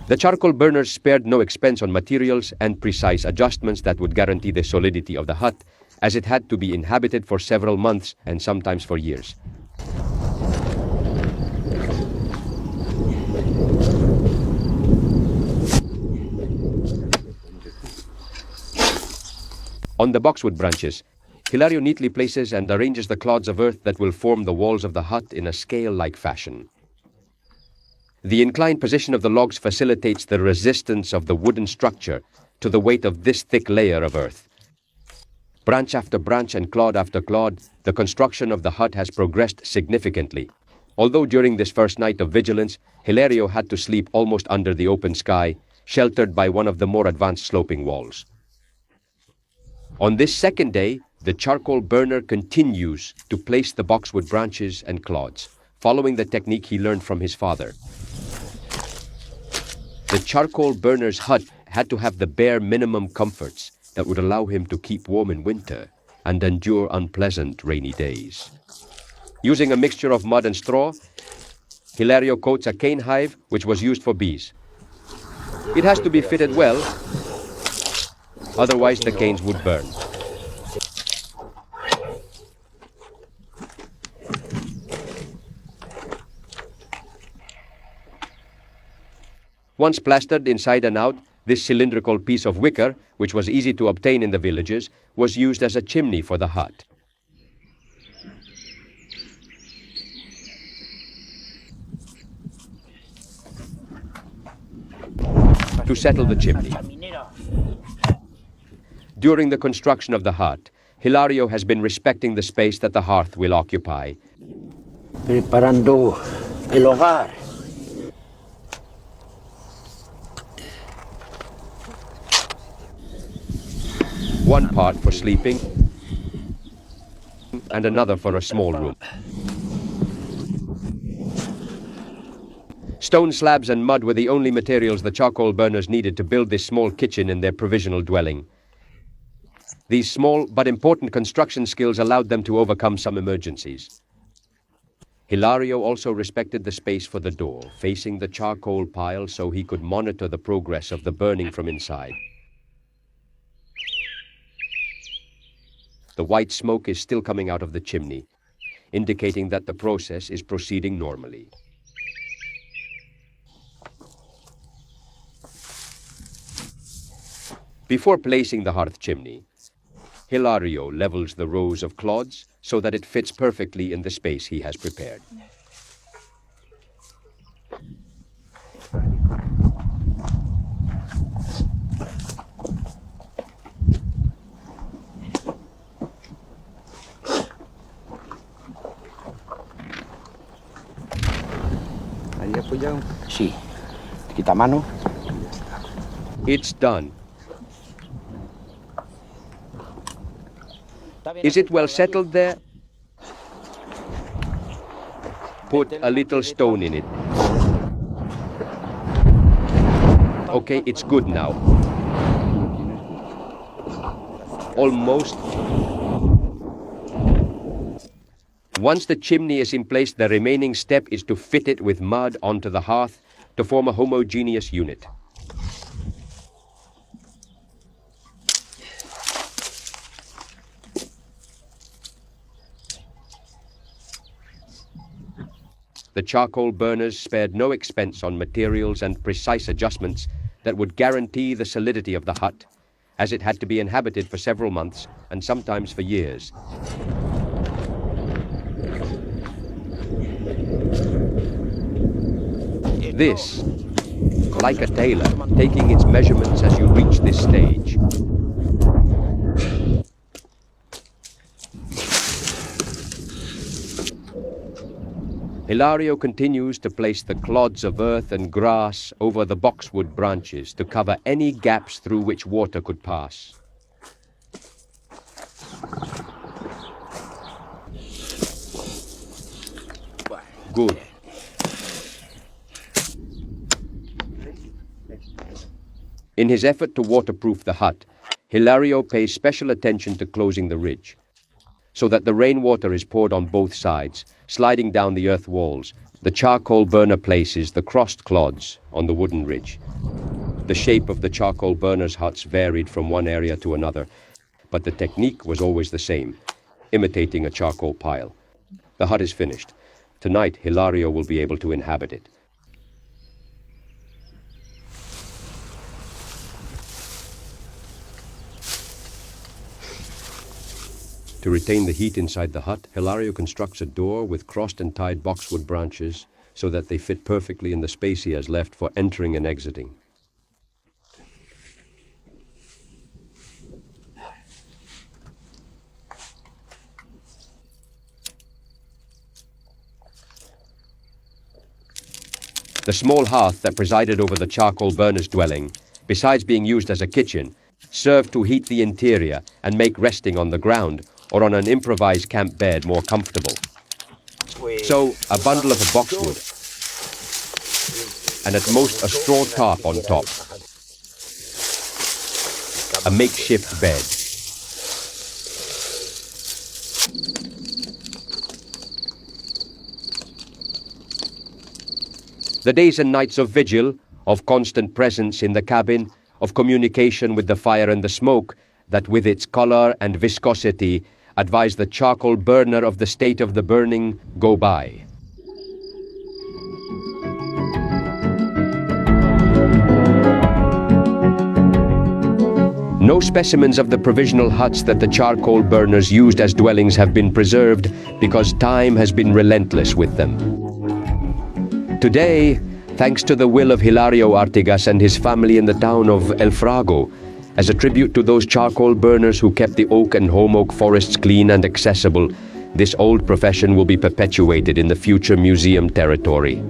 The charcoal burners spared no expense on materials and precise adjustments that would guarantee the solidity of the hut, as it had to be inhabited for several months and sometimes for years. On the boxwood branches, Hilario neatly places and arranges the clods of earth that will form the walls of the hut in a scale-like fashion. The inclined position of the logs facilitates the resistance of the wooden structure to the weight of this thick layer of earth. Branch after branch and clod after clod, the construction of the hut has progressed significantly. Although during this first night of vigilance, Hilario had to sleep almost under the open sky, sheltered by one of the more advanced sloping walls. On this second day, the charcoal burner continues to place the boxwood branches and clods, following the technique he learned from his father. The charcoal burner's hut had to have the bare minimum comforts that would allow him to keep warm in winter and endure unpleasant rainy days. Using a mixture of mud and straw, Hilario coats a cane hive which was used for bees. It has to be fitted well, otherwise the canes would burn. Once plastered inside and out, this cylindrical piece of wicker, which was easy to obtain in the villages, was used as a chimney for the hut. To settle the chimney. During the construction of the hut, Hilario has been respecting the space that the hearth will occupy. Preparando el hogar. One part for sleeping and another for a small room. Stone slabs and mud were the only materials the charcoal burners needed to build this small kitchen in their provisional dwelling. These small but important construction skills allowed them to overcome some emergencies. Hilario also respected the space for the door, facing the charcoal pile so he could monitor the progress of the burning from inside. The white smoke is still coming out of the chimney, indicating that the process is proceeding normally. Before placing the hearth chimney, Hilario levels the rows of clods so that it fits perfectly in the space he has prepared. Sí. Quita mano. It's done. Is it well settled there? Put a little stone in it. Okay, it's good now. Almost. Once the chimney is in place, the remaining step is to fit it with mud onto the hearth to form a homogeneous unit. The charcoal burners spared no expense on materials and precise adjustments that would guarantee the solidity of the hut, as it had to be inhabited for several months and sometimes for years. This, like a tailor, taking its measurements as you reach this stage. Hilario continues to place the clods of earth and grass over the boxwood branches to cover any gaps through which water could pass. Good. In his effort to waterproof the hut, Hilario pays special attention to closing the ridge, so that the rainwater is poured on both sides, sliding down the earth walls. The charcoal burner places the crossed clods on the wooden ridge. The shape of the charcoal burners' huts varied from one area to another, but the technique was always the same, imitating a charcoal pile. The hut is finished. Tonight, Hilario will be able to inhabit it. To retain the heat inside the hut, Hilario constructs a door with crossed and tied boxwood branches so that they fit perfectly in the space he has left for entering and exiting. The small hearth that presided over the charcoal burner's dwelling, besides being used as a kitchen, served to heat the interior and make resting on the ground or on an improvised camp bed more comfortable. So, a bundle of boxwood, and at most a straw tarp on top. A makeshift bed. The days and nights of vigil, of constant presence in the cabin, of communication with the fire and the smoke, that with its color and viscosity advise the charcoal burner of the state of the burning, go by. No specimens of the provisional huts that the charcoal burners used as dwellings have been preserved because time has been relentless with them. Today, thanks to the will of Hilario Artigas and his family in the town of El Frago, as a tribute to those charcoal burners who kept the oak and holm oak forests clean and accessible, this old profession will be perpetuated in the future museum territory.